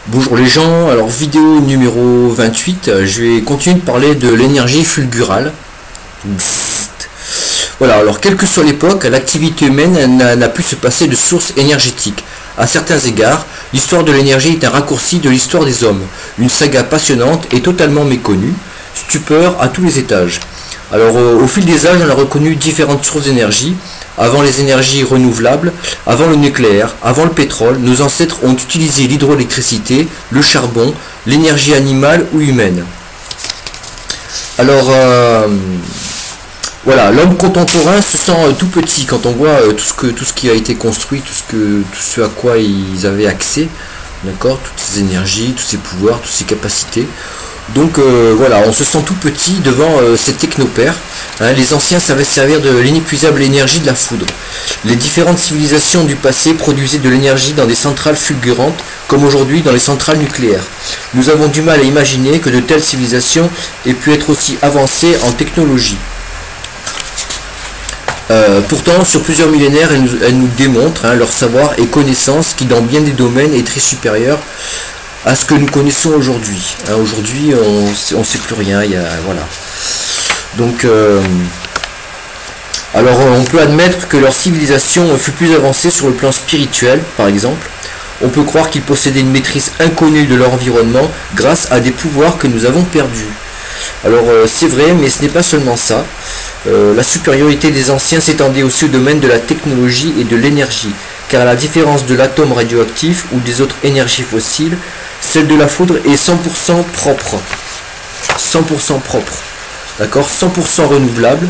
Bonjour les gens, alors vidéo numéro 28, je vais continuer de parler de l'énergie fulgurale. Voilà, alors quelle que soit l'époque, l'activité humaine n'a pu se passer de sources énergétiques. À certains égards, l'histoire de l'énergie est un raccourci de l'histoire des hommes, une saga passionnante et totalement méconnue, stupeur à tous les étages. Alors au fil des âges, on a reconnu différentes sources d'énergie. Avant les énergies renouvelables, avant le nucléaire, avant le pétrole, nos ancêtres ont utilisé l'hydroélectricité, le charbon, l'énergie animale ou humaine. Alors voilà, l'homme contemporain se sent tout petit quand on voit tout ce qui a été construit, tout ce à quoi ils avaient accès, d'accord, toutes ces énergies, tous ces pouvoirs, toutes ces capacités. Donc voilà, on se sent tout petit devant ces technopères. Les anciens savaient servir de l'inépuisable énergie de la foudre. Les différentes civilisations du passé produisaient de l'énergie dans des centrales fulgurantes, comme aujourd'hui dans les centrales nucléaires. Nous avons du mal à imaginer que de telles civilisations aient pu être aussi avancées en technologie. Pourtant, sur plusieurs millénaires, elles nous démontrent leur savoir et connaissance qui, dans bien des domaines, est très supérieur à ce que nous connaissons aujourd'hui. Aujourd'hui, on ne sait plus rien. Voilà. Donc, alors, on peut admettre que leur civilisation fut plus avancée sur le plan spirituel, par exemple. On peut croire qu'ils possédaient une maîtrise inconnue de leur environnement grâce à des pouvoirs que nous avons perdus. Alors, c'est vrai, mais ce n'est pas seulement ça. La supériorité des anciens s'étendait aussi au domaine de la technologie et de l'énergie, car à la différence de l'atome radioactif ou des autres énergies fossiles, celle de la foudre est 100% propre. 100% propre. D'accord, 100% renouvelable.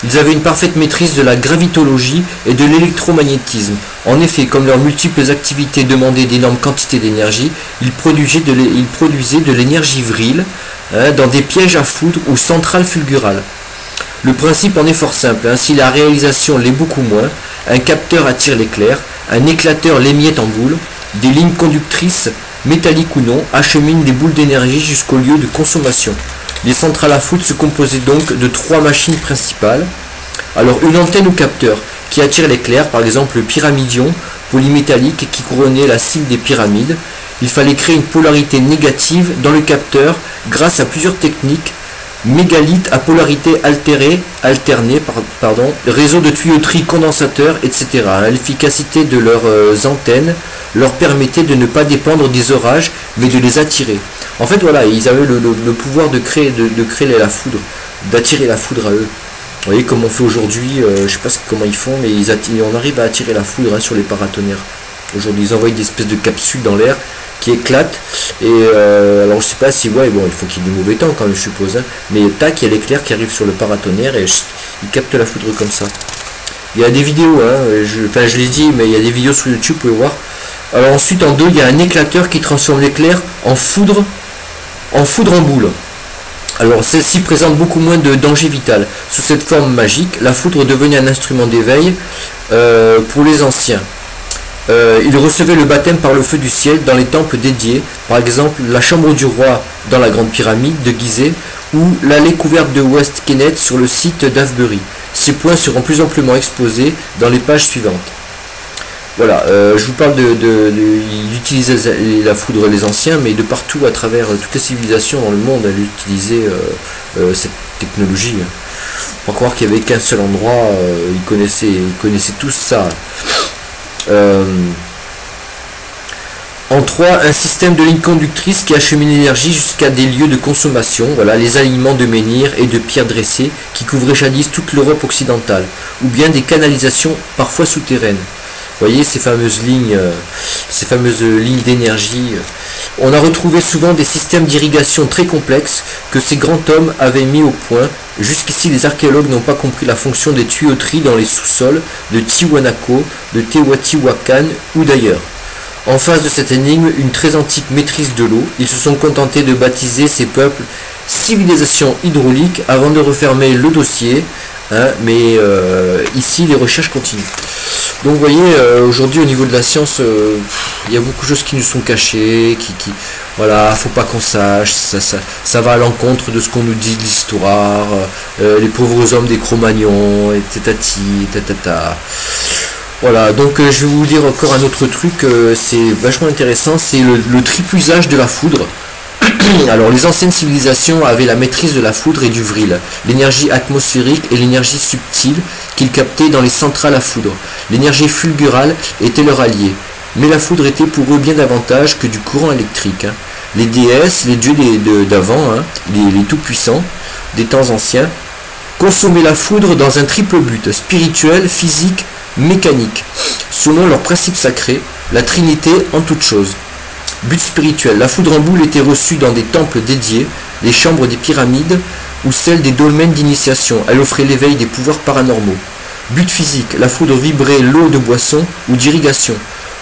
Ils avaient une parfaite maîtrise de la gravitologie et de l'électromagnétisme. En effet, comme leurs multiples activités demandaient d'énormes quantités d'énergie, ils produisaient de l'énergie virile dans des pièges à foudre ou centrales fulgurales. Le principe en est fort simple, si la réalisation l'est beaucoup moins, un capteur attire l'éclair, un éclateur l'émiette en boule, des lignes conductrices, métalliques ou non, acheminent des boules d'énergie jusqu'au lieu de consommation. Les centrales à foudre se composaient donc de 3 machines principales. Alors une antenne ou capteur qui attire l'éclair, par exemple le pyramidion, polymétallique qui couronnait la cime des pyramides. Il fallait créer une polarité négative dans le capteur grâce à plusieurs techniques. Mégalithes à polarité alternée, réseau de tuyauterie condensateur, etc. L'efficacité de leurs antennes leur permettait de ne pas dépendre des orages, mais de les attirer. En fait, voilà, ils avaient le pouvoir de créer la foudre, d'attirer la foudre à eux. Vous voyez, comme on fait aujourd'hui, je ne sais pas comment ils font, mais on arrive à attirer la foudre sur les paratonnerres. Aujourd'hui, ils envoient des espèces de capsules dans l'air qui éclatent. Et alors, je sais pas si, ouais, bon, il faut qu'il y ait du mauvais temps quand même, je suppose. Mais tac, il y a l'éclair qui arrive sur le paratonnerre et il capte la foudre comme ça. Il y a des vidéos, je les dis, mais il y a des vidéos sur YouTube, vous pouvez voir. Alors ensuite, en 2, il y a un éclateur qui transforme l'éclair en foudre en boule. Alors celle-ci présente beaucoup moins de danger vital. Sous cette forme magique, la foudre devenait un instrument d'éveil pour les anciens. Ils recevaient le baptême par le feu du ciel dans les temples dédiés, par exemple la chambre du roi dans la grande pyramide de Gizeh ou l'allée couverte de West Kenneth sur le site d'Avebury. Ces points seront plus amplement exposés dans les pages suivantes. Voilà, je vous parle ils utilisaient la foudre les anciens, mais de partout à travers toutes les civilisations dans le monde, elles utilisaient cette technologie. Faut pas croire qu'il n'y avait qu'un seul endroit, ils connaissaient tous ça. En 3, un système de lignes conductrices qui achemine l'énergie jusqu'à des lieux de consommation, voilà, les alignements de menhirs et de pierres dressées qui couvraient jadis toute l'Europe occidentale, ou bien des canalisations parfois souterraines. Vous voyez ces fameuses lignes d'énergie. On a retrouvé souvent des systèmes d'irrigation très complexes que ces grands hommes avaient mis au point. Jusqu'ici, les archéologues n'ont pas compris la fonction des tuyauteries dans les sous-sols de Tiwanaku, de Teotihuacan ou d'ailleurs. En face de cette énigme, une très antique maîtrise de l'eau, ils se sont contentés de baptiser ces peuples civilisation hydraulique avant de refermer le dossier. Mais ici, les recherches continuent. Donc vous voyez, aujourd'hui au niveau de la science, il y a beaucoup de choses qui nous sont cachées, voilà, faut pas qu'on sache, ça va à l'encontre de ce qu'on nous dit de l'histoire, les pauvres hommes des Cro-Magnons, et tatati, tatata. Voilà, donc je vais vous dire encore un autre truc, c'est vachement intéressant, c'est le triple usage de la foudre. Alors les anciennes civilisations avaient la maîtrise de la foudre et du vril, l'énergie atmosphérique et l'énergie subtile qu'ils captaient dans les centrales à foudre. L'énergie fulgurale était leur allié, mais la foudre était pour eux bien davantage que du courant électrique. Les déesses, les dieux d'avant, les tout-puissants des temps anciens, consommaient la foudre dans un triple but, spirituel, physique, mécanique, selon leur principe sacré, la Trinité en toute chose. But spirituel, la foudre en boule était reçue dans des temples dédiés, les chambres des pyramides ou celles des dolmens d'initiation. Elle offrait l'éveil des pouvoirs paranormaux. But physique, la foudre vibrait l'eau de boisson ou d'irrigation.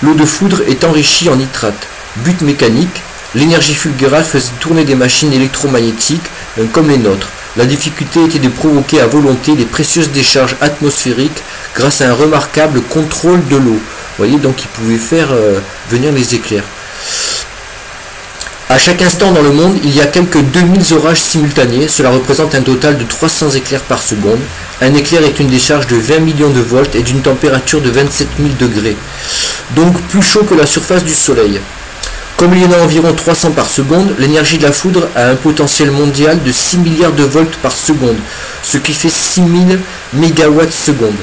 L'eau de foudre est enrichie en nitrate. But mécanique, l'énergie fulgurale faisait tourner des machines électromagnétiques comme les nôtres. La difficulté était de provoquer à volonté les précieuses décharges atmosphériques grâce à un remarquable contrôle de l'eau. Vous voyez, donc ils pouvaient faire venir les éclairs. À chaque instant dans le monde, il y a quelques 2000 orages simultanés. Cela représente un total de 300 éclairs par seconde. Un éclair est une décharge de 20 millions de volts et d'une température de 27 000 degrés. Donc plus chaud que la surface du Soleil. Comme il y en a environ 300 par seconde, l'énergie de la foudre a un potentiel mondial de 6 milliards de volts par seconde, ce qui fait 6000 mégawatts seconde.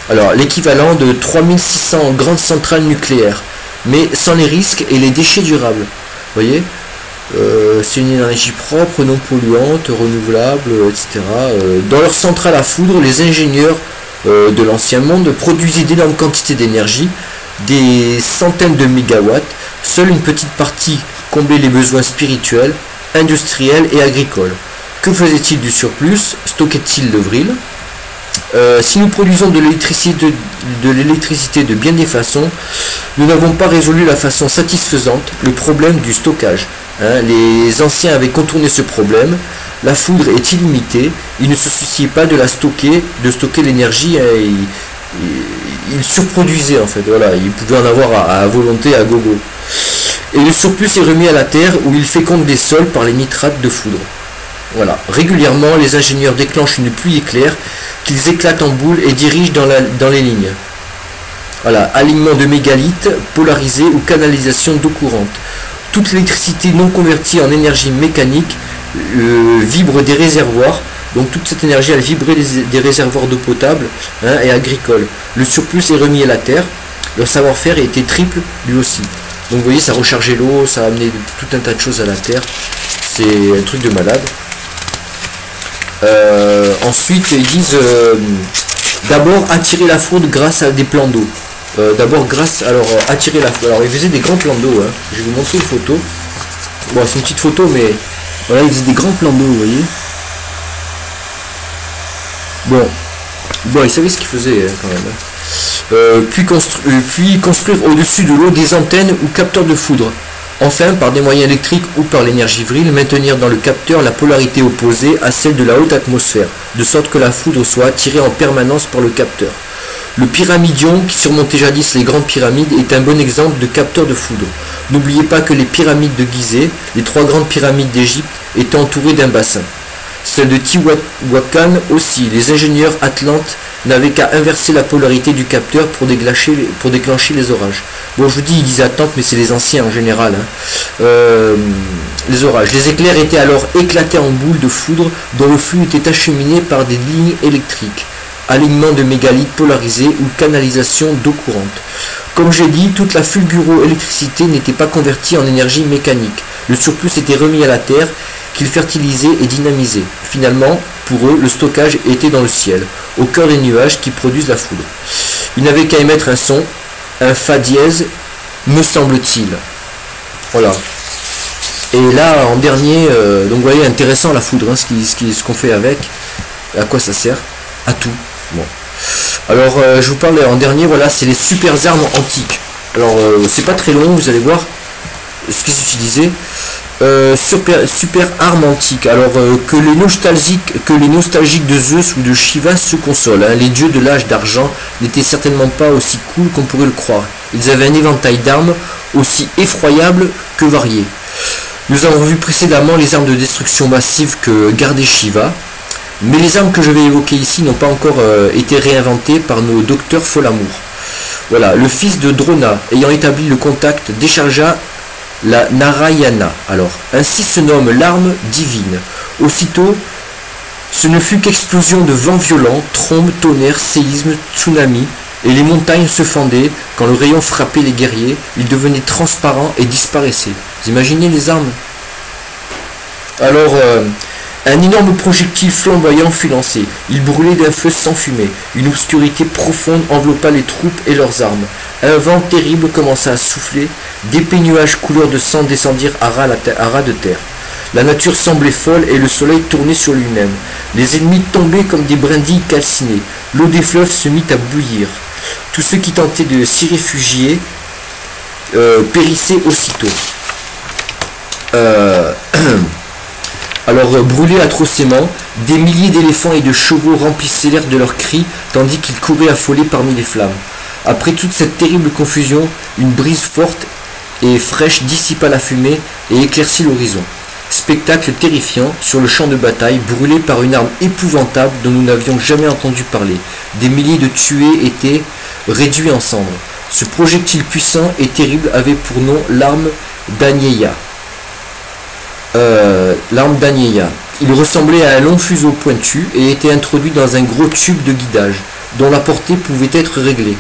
Alors l'équivalent de 3600 grandes centrales nucléaires, mais sans les risques et les déchets durables. Vous voyez, c'est une énergie propre, non polluante, renouvelable, etc. Dans leur centrale à foudre, les ingénieurs de l'ancien monde produisaient d'énormes quantités d'énergie, des centaines de mégawatts. Seule une petite partie comblait les besoins spirituels, industriels et agricoles. Que faisait-il du surplus? Stockait-il le vril? Si nous produisons de l'électricité de bien des façons, nous n'avons pas résolu la façon satisfaisante le problème du stockage. Les anciens avaient contourné ce problème. La foudre est illimitée. Ils ne se souciaient pas de stocker l'énergie. Ils surproduisaient en fait. Voilà, ils pouvaient en avoir à volonté, à gogo. Et le surplus est remis à la terre où il féconde les sols par les nitrates de foudre. Voilà. Régulièrement, les ingénieurs déclenchent une pluie éclair qu'ils éclatent en boule et dirigent dans les lignes. Voilà. Alignement de mégalithes polarisés ou canalisation d'eau courante. Toute l'électricité non convertie en énergie mécanique vibre des réservoirs. Donc toute cette énergie, elle vibrait des réservoirs d'eau potable et agricole. Le surplus est remis à la terre. Leur savoir-faire était triple lui aussi. Donc vous voyez, ça rechargeait l'eau, ça a amené tout un tas de choses à la terre. C'est un truc de malade. Ensuite, ils disent d'abord attirer la foudre grâce à des plans d'eau. Attirer la foudre. Alors ils faisaient des grands plans d'eau. Je vais vous montrer une photo. Bon, c'est une petite photo, mais voilà, ils faisaient des grands plans d'eau, vous voyez. Bon, ils savaient ce qu'ils faisaient quand même. Puis construire au-dessus de l'eau des antennes ou capteurs de foudre. Enfin, par des moyens électriques ou par l'énergie vril, maintenir dans le capteur la polarité opposée à celle de la haute atmosphère, de sorte que la foudre soit attirée en permanence par le capteur. Le pyramidion, qui surmontait jadis les grandes pyramides, est un bon exemple de capteur de foudre. N'oubliez pas que les pyramides de Gizeh, les 3 grandes pyramides d'Égypte, étaient entourées d'un bassin. Celle de Teotihuacan aussi. Les ingénieurs atlantes n'avaient qu'à inverser la polarité du capteur pour déclencher les orages. Bon, je vous dis, ils disaient Atlante, mais c'est les anciens en général. Les orages. Les éclairs étaient alors éclatés en boules de foudre dont le flux était acheminé par des lignes électriques. Alignement de mégalithes polarisés ou canalisation d'eau courante. Comme j'ai dit, toute la fulguro-électricité n'était pas convertie en énergie mécanique. Le surplus était remis à la terre, qu'ils fertilisaient et dynamisaient. Finalement, pour eux, le stockage était dans le ciel, au cœur des nuages qui produisent la foudre. Ils n'avaient qu'à émettre un son, un fa dièse, me semble-t-il. Voilà. Et là, en dernier, donc vous voyez, intéressant la foudre, ce qu'on fait avec, à quoi ça sert, à tout. Bon. Alors, je vous parle en dernier, voilà, c'est les super armes antiques. Alors, c'est pas très long, vous allez voir ce qu'ils utilisaient. Super arme antique. Alors que les nostalgiques de Zeus ou de Shiva se consolent. Les dieux de l'âge d'argent n'étaient certainement pas aussi cool qu'on pourrait le croire. Ils avaient un éventail d'armes aussi effroyable que varié. Nous avons vu précédemment les armes de destruction massive que gardait Shiva. Mais les armes que je vais évoquer ici n'ont pas encore été réinventées par nos docteurs Folamour. Voilà, le fils de Drona, ayant établi le contact, déchargea la Narayana. Alors, ainsi se nomme l'arme divine. Aussitôt, ce ne fut qu'explosion de vents violents, trombes, tonnerres, séismes, tsunamis, et les montagnes se fendaient. Quand le rayon frappait les guerriers, ils devenaient transparents et disparaissaient. Vous imaginez les armes? Alors, un énorme projectile flamboyant fut lancé. Il brûlait d'un feu sans fumée. Une obscurité profonde enveloppa les troupes et leurs armes. Un vent terrible commença à souffler. D'épais nuages couleur de sang descendirent à ras de terre. La nature semblait folle et le soleil tournait sur lui-même. Les ennemis tombaient comme des brindilles calcinées. L'eau des fleuves se mit à bouillir. Tous ceux qui tentaient de s'y réfugier périssaient aussitôt. Alors, brûlés atrocement, des milliers d'éléphants et de chevaux remplissaient l'air de leurs cris, tandis qu'ils couraient affolés parmi les flammes. Après toute cette terrible confusion, une brise forte et fraîche dissipa la fumée et éclaircit l'horizon. Spectacle terrifiant sur le champ de bataille, brûlé par une arme épouvantable dont nous n'avions jamais entendu parler. Des milliers de tués étaient réduits en cendres. Ce projectile puissant et terrible avait pour nom l'arme d'Agneya. Il ressemblait à un long fuseau pointu et était introduit dans un gros tube de guidage, dont la portée pouvait être réglée.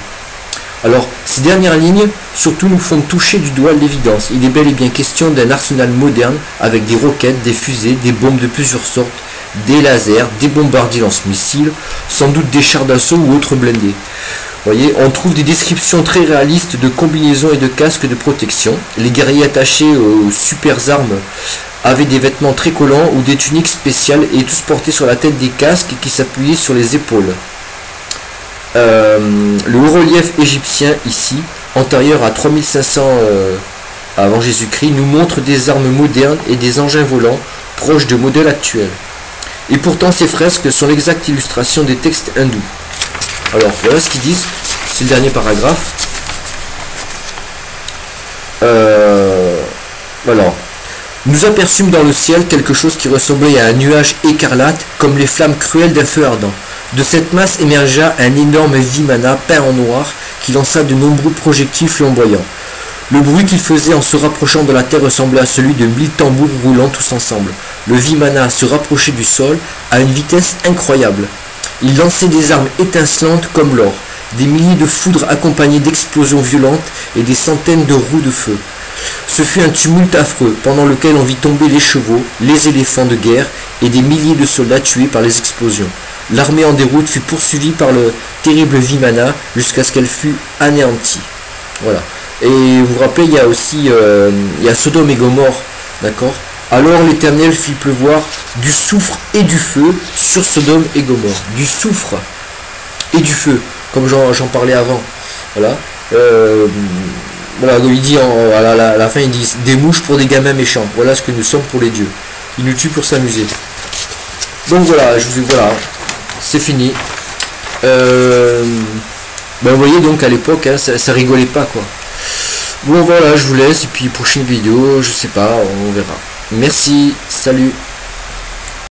Alors, ces dernières lignes, surtout, nous font toucher du doigt l'évidence. Il est bel et bien question d'un arsenal moderne, avec des roquettes, des fusées, des bombes de plusieurs sortes, des lasers, des bombardiers lance-missiles, sans doute des chars d'assaut ou autres blindés. Vous voyez, on trouve des descriptions très réalistes de combinaisons et de casques de protection. Les guerriers attachés aux super armes avaient des vêtements très collants ou des tuniques spéciales et tous portés sur la tête des casques qui s'appuyaient sur les épaules. Le haut-relief égyptien ici, antérieur à 3500 avant Jésus-Christ, nous montre des armes modernes et des engins volants proches de modèles actuels. Et pourtant ces fresques sont l'exacte illustration des textes hindous. Alors voilà ce qu'ils disent, c'est le dernier paragraphe. Voilà. Nous aperçûmes dans le ciel quelque chose qui ressemblait à un nuage écarlate, comme les flammes cruelles d'un feu ardent. De cette masse émergea un énorme vimana peint en noir qui lança de nombreux projectiles flamboyants. Le bruit qu'il faisait en se rapprochant de la terre ressemblait à celui de 1000 tambours roulant tous ensemble. Le vimana se rapprochait du sol à une vitesse incroyable. Il lançait des armes étincelantes comme l'or, des milliers de foudres accompagnées d'explosions violentes et des centaines de roues de feu. Ce fut un tumulte affreux, pendant lequel on vit tomber les chevaux, les éléphants de guerre et des milliers de soldats tués par les explosions. L'armée en déroute fut poursuivie par le terrible Vimana jusqu'à ce qu'elle fût anéantie. Voilà. Et vous vous rappelez, il y a aussi Sodome et Gomorrhe, d'accord? Alors l'Éternel fit pleuvoir du soufre et du feu sur Sodome et Gomorrhe. Du soufre et du feu, comme j'en parlais avant. Voilà. Voilà, il dit à la fin, il dit des mouches pour des gamins méchants. Voilà ce que nous sommes pour les dieux. Ils nous tuent pour s'amuser. Donc voilà, voilà, c'est fini. Vous voyez donc à l'époque, hein, ça rigolait pas quoi. Bon voilà, je vous laisse et puis prochaine vidéo, je sais pas, on verra. Merci, salut.